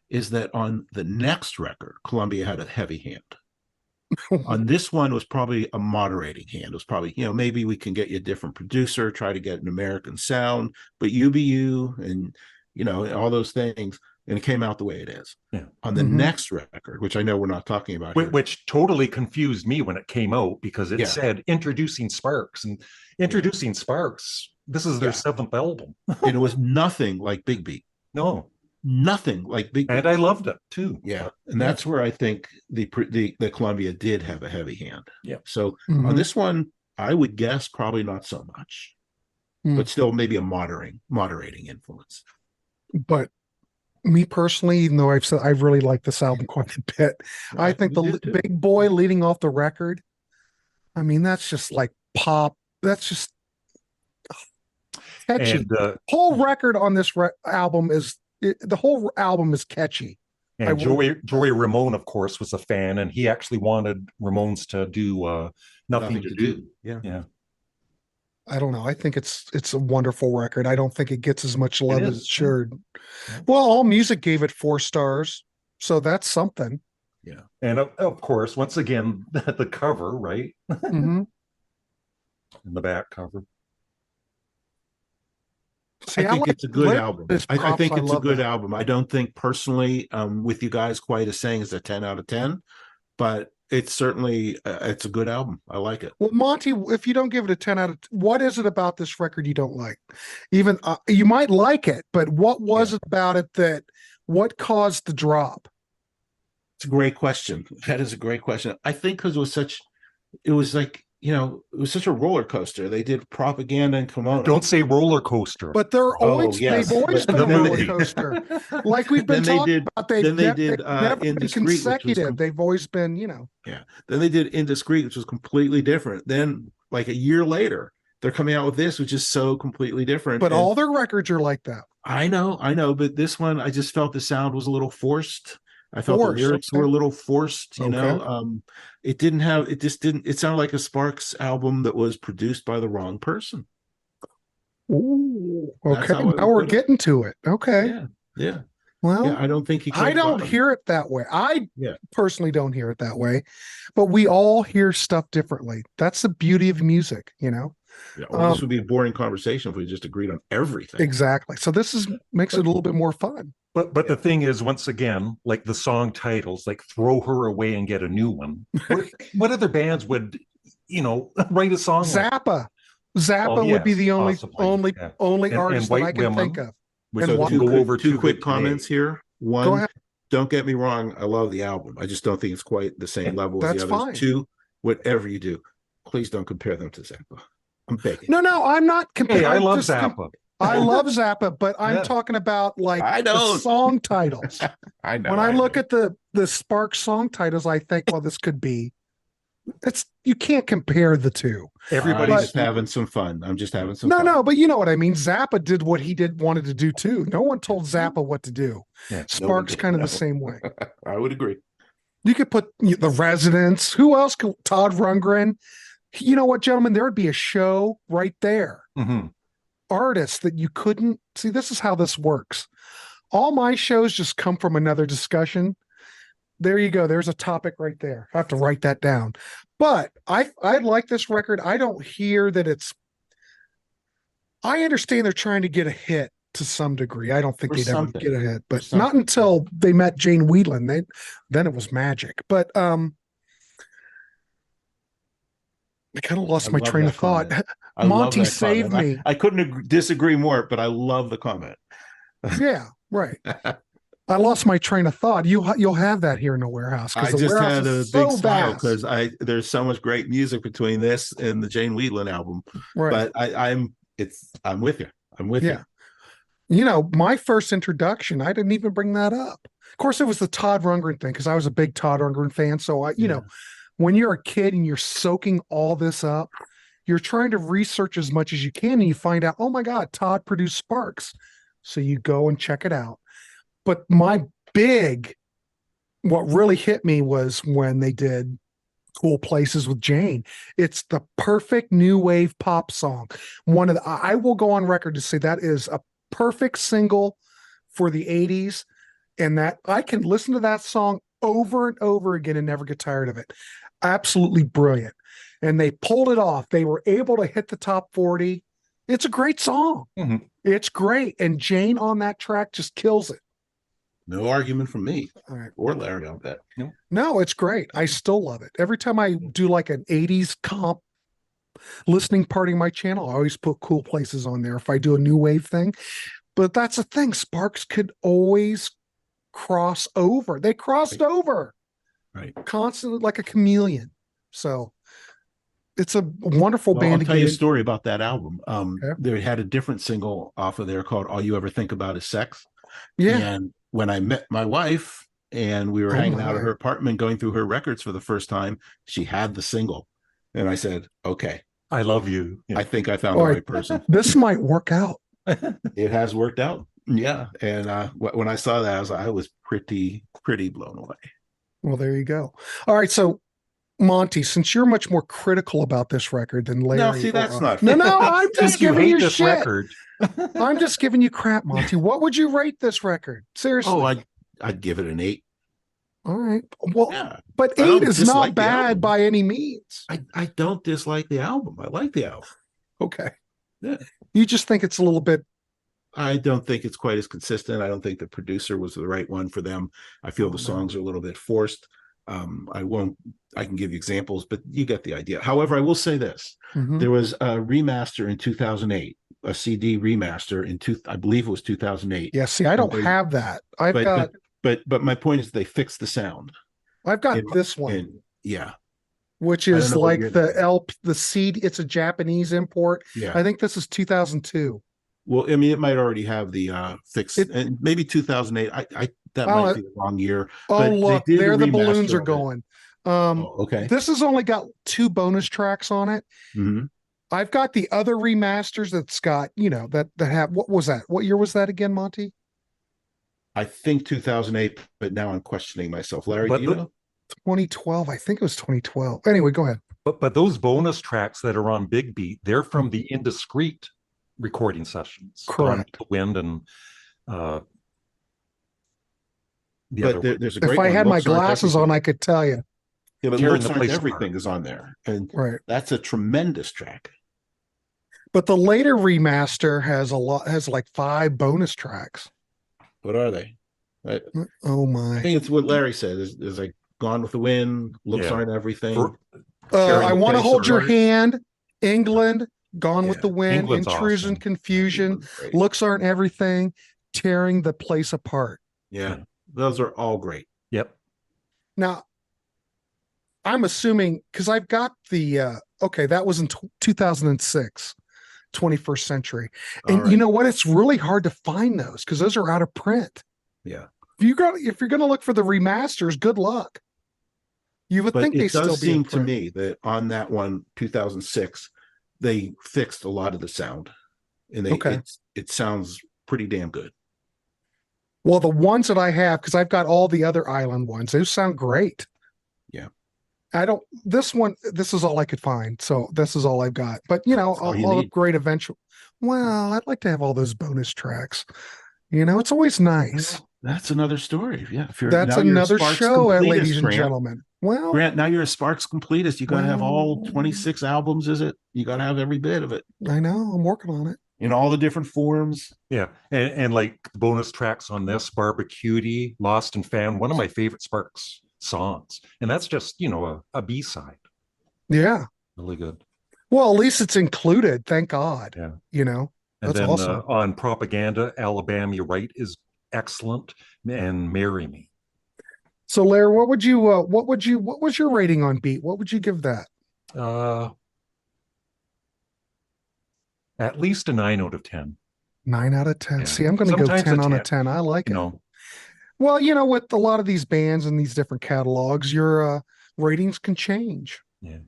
is that on the next record, Columbia had a heavy hand. On this one, was probably a moderating hand. It was probably, maybe we can get you a different producer, try to get an American sound, but you be you, and, all those things. And it came out the way it is. Yeah. On the next record, which I know we're not talking about here. Which totally confused me when it came out, because it said introducing Sparks, and introducing Sparks, this is their seventh album. And it was nothing like Big Beat. No. Nothing like Big Beat. And I loved it too. Yeah. And that's where I think the Columbia did have a heavy hand. Yeah. So on this one, I would guess probably not so much, but still maybe a moderating influence. But me personally, even though I've really liked this album quite a bit, I think the Big Boy leading off the record, I mean, that's just like pop. That's just catchy. And whole record on this album is the whole album is catchy. And Joey Ramone, of course, was a fan, and he actually wanted Ramones to do Nothing to Do. Yeah. I don't know. I think it's a wonderful record. I don't think it gets as much love as it should. Yeah. Well, All Music gave it 4 stars, so that's something. Yeah. And of course, once again, the cover, right? Mm-hmm. In the back cover. See, I think it's a good album. I think it's a good that. album. I don't think personally, with you guys, quite as saying it's a 10 out of 10, but it's certainly it's a good album. I like it. Well, Monty, if you don't give it a 10 out of 10, what is it about this record you don't like? Even you might like it, but what was it about it what caused the drop? It's a great question. That is a great question. I think because it was like, it was such a roller coaster. They did Propaganda and Kimono. Don't say roller coaster. But they've always been a roller coaster. Like we've been talking about. They've never been consecutive. They've always been, Yeah. Then they did Indiscreet, which was completely different. Then, like a year later, they're coming out with this, which is so completely different. But all their records are like that. I know. But this one, I just felt the sound was a little forced. I felt the lyrics were a little forced, you know. It sounded like a Sparks album that was produced by the wrong person. Ooh, okay. Now we're getting to it. Okay. Yeah. Well, I don't think I don't hear it that way. I personally don't hear it that way, but we all hear stuff differently. That's the beauty of music, Yeah, well, this would be a boring conversation if we just agreed on everything. Exactly. So this makes it a little bit more fun. But the thing is, once again, like the song titles, like "Throw Her Away and Get a New One." What other bands would, write a song? Zappa. Zappa would be the only artist that I can think of. So two quick comments here. One, don't get me wrong, I love the album. I just don't think it's quite the same level as the others. Fine. Two, whatever you do, please don't compare them to Zappa. I'm begging. No, I'm not comparing. Hey, I love Zappa. I love Zappa, but I'm talking about the song titles. I know. When I look at the Sparks song titles, I think, well, this could be. You can't compare the two. Everybody's just having some fun. I'm just having some fun. No, but you know what I mean. Zappa did what he wanted to do too. No one told Zappa what to do. Yeah, Sparks kind of the same way. I would agree. You could put the Residents. Who else? Todd Rundgren. You know what, gentlemen? There would be a show right there. Mm-hmm. Artists that you couldn't see. This is how this works. All my shows just come from another discussion. There you go. There's a topic right there. I have to write that down. But I like this record. I don't hear that I understand they're trying to get a hit to some degree. I don't think they'd ever get a hit, but not until they met Jane Whelan. Then it was magic. But I kind of lost my train of thought. Monty saved me. I couldn't disagree more, but I love the comment. Yeah, right. I lost my train of thought. You'll have that here in the Warehouse. I just had a big smile because there's so much great music between this and the Jane Whelan album. Right. But I'm with you. I'm with you. My first introduction, I didn't even bring that up. Of course, it was the Todd Rundgren thing because I was a big Todd Rundgren fan. So when you're a kid and you're soaking all this up, you're trying to research as much as you can, and you find out, oh my God, Todd produced Sparks. So you go and check it out. But what really hit me was when they did Cool Places with Jane. It's the perfect new wave pop song. I will go on record to say that is a perfect single for the 80s, and that I can listen to that song over and over again and never get tired of it. Absolutely brilliant. And they pulled it off. They were able to hit the top 40. It's a great song. Mm-hmm. It's great. And Jane on that track just kills it. No argument from me or Larry on that. No, it's great. I still love it. Every time I do like an 80s comp listening party on my channel, I always put Cool Places on there if I do a new wave thing. But that's the thing. Sparks could always cross over. They crossed over. Right. Constantly like a chameleon. So it's a wonderful band. I'll tell you a story about that album. They had a different single off of there called All You Ever Think About Is Sex. Yeah. And when I met my wife and we were hanging out at her apartment going through her records for the first time, she had the single. And I said, okay. I love you. I think I found the right person. This might work out. It has worked out. Yeah, and when I saw that, I was pretty blown away. Well, there you go. All right, so Monty, since you're much more critical about this record than Larry, No, see, that's not no, fair. no, I'm just Since you giving hate you this shit. record, I'm just giving you crap, Monty. What would you rate this record? Seriously. Oh, I'd give it an 8. All right. Well, Yeah, but I 8 don't is dislike not the bad album. by any means. I don't dislike the album. I like the album. Okay. Yeah. You just think it's a little bit. I don't think it's quite as consistent. I don't think the producer was the right one for them. I feel the songs are a little bit forced. I can give you examples, but you get the idea. However, I will say this. Mhm. There was a remaster in 2008, a CD remaster I believe it was 2008. Yeah, see, I don't have that. But my point is they fixed the sound. I've got this one. Yeah. Which I don't is know what like the CD. It's a Japanese import. Yeah. I think this is 2002. Well, I mean, it might already have the fix, and maybe 2008. That might be the wrong year. Oh, look, there the balloons are it. going. Okay. This has only got 2 bonus tracks on it. Mm-hmm. I've got the other remasters that's got, that have, what was that? What year was that again, Monty? I think 2008, but now I'm questioning myself. Larry, do you know? 2012. I think it was 2012. Anyway, go ahead. But those bonus tracks that are on Big Beat, they're from the Indiscreet recording sessions. Correct. The Wind and there's a great if I one. had Looks my Aren't glasses Everything. on, I could tell you. Yeah, but Tearing Looks the Aren't Place Everything Apart. is on there, and Right. that's a tremendous track. But the later remaster has like 5 bonus tracks. What are they? Oh I my! think it's what Larry said. Is like Gone with the Wind, Looks Yeah. Aren't Everything. I want to hold your Apart. hand. England, Gone with Yeah. the Wind, England's Intrusion, awesome. Confusion, England's great. Looks Aren't Everything, Tearing the Place Apart. Yeah, those are all great. Yep. Now, I'm assuming because I've got the okay, that was in 2006, 21st Century, and All you right. know what? It's really hard to find those because those are out of print. Yeah. If you're going to look for the remasters, good luck. You would But think they it still does be in seem to print. me that on that one, 2006, they fixed a lot of the sound, and it sounds pretty damn good. Well, the ones that I have, because I've got all the other island ones, those sound great. Yeah. This is all I could find. So this is all I've got. But, all you I'll need. upgrade eventually. Well, I'd like to have all those bonus tracks. It's always nice. That's another story. Yeah. That's now you're a another Sparks show, completist, ladies and Grant. gentlemen. Well, Grant, now you're a Sparks completist. You got to have all Well- 26 albums, is it? You got to have every bit of it I know. I'm working on it. in all the different forms. Yeah. And like bonus tracks on this, Barbecuity, Lost and Found, one of my favorite Sparks songs. And that's just, a B-side. Yeah. Really good. Well, at least it's included. Thank God. Yeah. And And that's then awesome. on Propaganda, Alabama, You're Right is excellent. And Marry Me. So, Larry, what was your rating on Beat? What would you give that? At least a 9 out of 10. 9 out of 10. Yeah. See, I'm going to go Sometimes 10 a on a 10. 10. I like it. No. Well, with a lot of these bands and these different catalogs, your ratings can change. Yeah.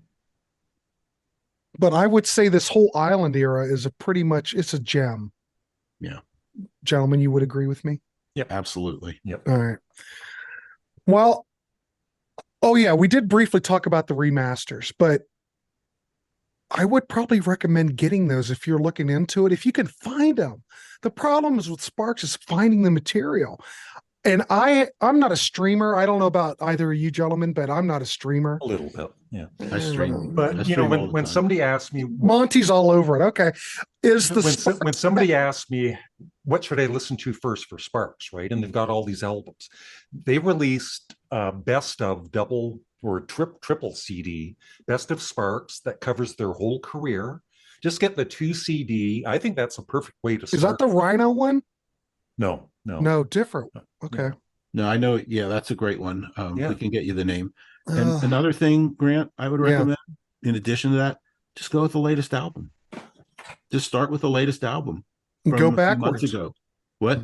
But I would say this whole island era is it's a gem. Yeah. Gentlemen, you would agree with me? Absolutely. Yep. All right. Well, oh yeah, we did briefly talk about the remasters, but I would probably recommend getting those if you're looking into it, if you can find them. The problem is with Sparks is finding the material. And I'm not a streamer. I don't know about either of you gentlemen, but I'm not a streamer. A little bit. Yeah. I stream. But, I stream all the when time. somebody asks me, Monty's all over it. Okay. when somebody asks me what should I listen to first for Sparks, right? And they've got all these albums. They released best of double or triple CD, best of Sparks that covers their whole career. Just get the 2 CD. I think that's a perfect way to start. Is that the Rhino one? No. No, different. Okay. No, I know. Yeah, that's a great one. Yeah. We can get you the name. And Uh, another thing, Grant, I would Yeah. recommend, in addition to that, just go with the latest album. Just start with the latest album. From go a few months backwards. ago. What?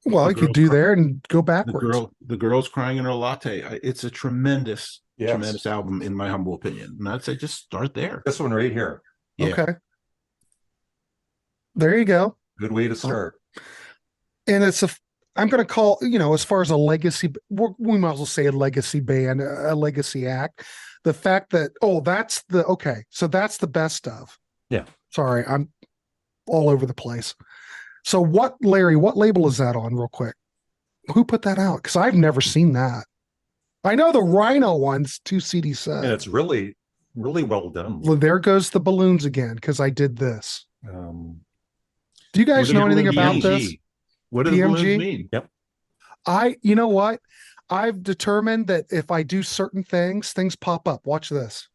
Well, The you could girl do cry- there and go backwards. The girl's crying in her latte. It's a tremendous Yes. album, in my humble opinion. And I'd say just start there. This one right here. Yeah. Okay. There you go. Good way to start. and I'm going to call, as far as a legacy, we might as well say a legacy band, a legacy act. The fact that, so that's the best of. Yeah. Sorry, I'm all over the place. So Larry, what label is that on real quick? Who put that out? Because I've never seen that. I know the Rhino one's 2 CD set. And it's really, really well done. Well, there goes the balloons again, because I did this. Do you guys know anything about this? What do the balloons mean? Yep. You know what? I've determined that if I do certain things pop up. Watch this.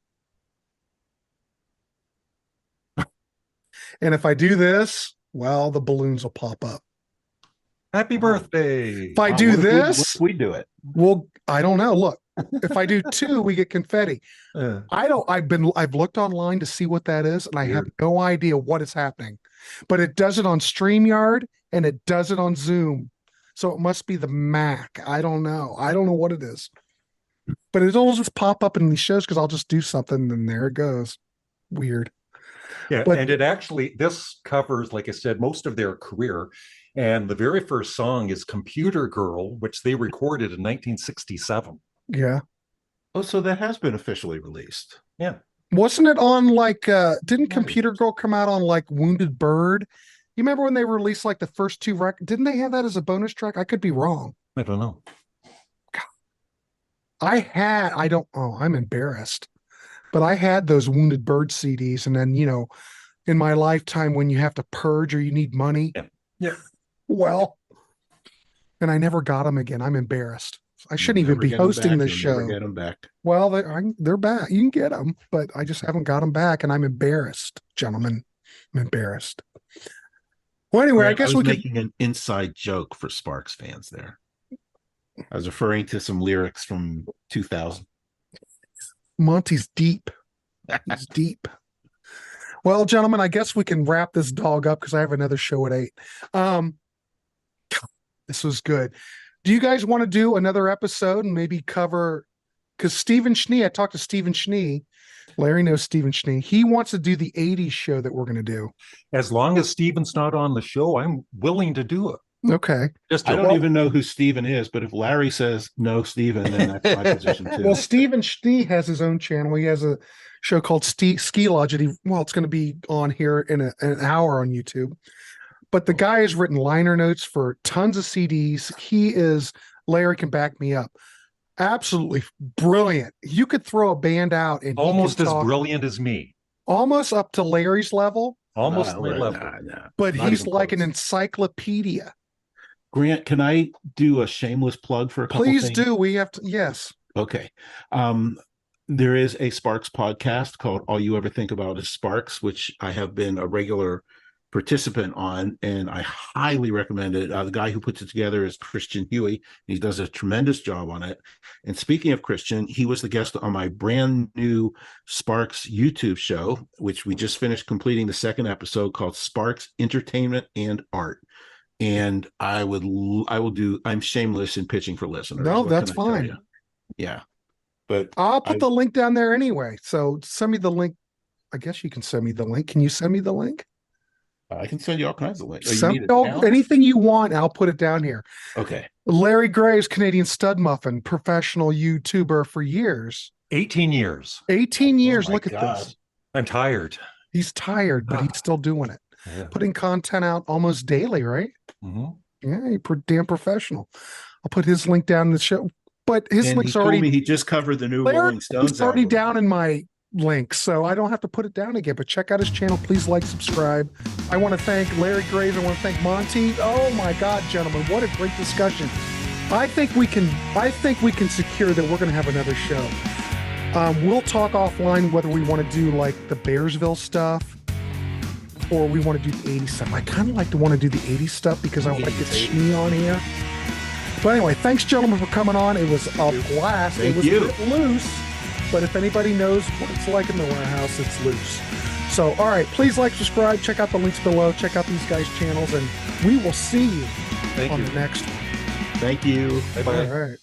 And if I do this, well, the balloons will pop up. Happy birthday. If I do this, we do it. well, I don't know. Look, if I do 2, we get confetti. I've looked online to see what that is, and I have no idea what is happening. But it does it on StreamYard and it does it on Zoom. So it must be the Mac. I don't know. I don't know what it is. But it'll just pop up in these shows because I'll just do something and there it goes. Weird. Yeah, and this covers, like I said, most of their career. And the very first song is Computer Girl, which they recorded in 1967. Yeah. Oh, so that has been officially released. Yeah. Wasn't it on didn't Computer Girl come out on Wounded Bird? You remember when they released the first 2 records? Didn't they have that as a bonus track? I could be wrong. I don't know. I'm embarrassed. But I had those Wounded Bird CDs, and then, in my lifetime when you have to purge or you need money. Yeah. Well, and I never got them again. I'm embarrassed. I shouldn't even be hosting this show. Never get them back. Well, they're back. You can get them, but I just haven't got them back, and I'm embarrassed, gentlemen. I'm embarrassed. Well, anyway, I guess we could making an inside joke for Sparks fans there. I was referring to some lyrics from 2000. Monty's deep. He's deep. Well, gentlemen, I guess we can wrap this dog up because I have another show at 8. This was good. Do you guys want to do another episode and maybe cover, because Stephen Schnee, I talked to Stephen Schnee. Larry knows Stephen Schnee. He wants to do the 80s show that we're going to do. As long as Stephen's not on the show, I'm willing to do it. Okay. I don't even know who Stephen is, but if Larry says no, Stephen, then that's my position too. Well, Stephen Schnee has his own channel. He has a show called Ski Lodge. It's going to be on here in an hour on YouTube. But the guy has written liner notes for tons of CDs. Larry can back me up. Absolutely brilliant. You could throw a band out and almost as brilliant as me. Almost up to Larry's level. Almost my level. But he's like an encyclopedia. Grant, can I do a shameless plug for a couple Please things? do. We have to. Yes. Okay. There is a Sparks podcast called All You Ever Think About Is Sparks, which I have been a regular participant on, and I highly recommend it. The guy who puts it together is Christian Huey. He does a tremendous job on it. And speaking of Christian, he was the guest on my brand new Sparks YouTube show, which we just finished completing the 2nd episode, called Sparks Entertainment and Art. And I'm shameless in pitching for listeners. No, that's fine. Yeah. But I'll put the link down there anyway. So send me the link. I guess you can send me the link. Can you send me the link? I can send you all kinds of links. Anything you want, I'll put it down here. Okay. Larry Graves, Canadian Studmuffin, professional YouTuber for years. 18 years. 18 years. Oh Look at God. this. I'm tired. He's tired, but he's still doing it. Yeah. Putting content out almost daily, right? Mm-hmm. Yeah, he's damn professional. I'll put his link down in the show. But his link's already. He just covered the new Rolling Stones. It's already down in my link, so I don't have to put it down again. But check out his channel. Please like, subscribe. I want to thank Larry Graves. I want to thank Monte. Oh my God, gentlemen, what a great discussion! I think we can secure that we're going to have another show. We'll talk offline whether we want to do like the Bearsville stuff or we want to do the 80s stuff. I kind of want to do the 80s stuff because I want to get Schnee on here. But anyway, thanks, gentlemen, for coming on. It was a blast. It was a bit loose, but if anybody knows what it's like in the warehouse, it's loose. So, all right, please like, subscribe, check out the links below, check out these guys' channels, and we will see you on the next one. Thank you. Bye-bye. All right.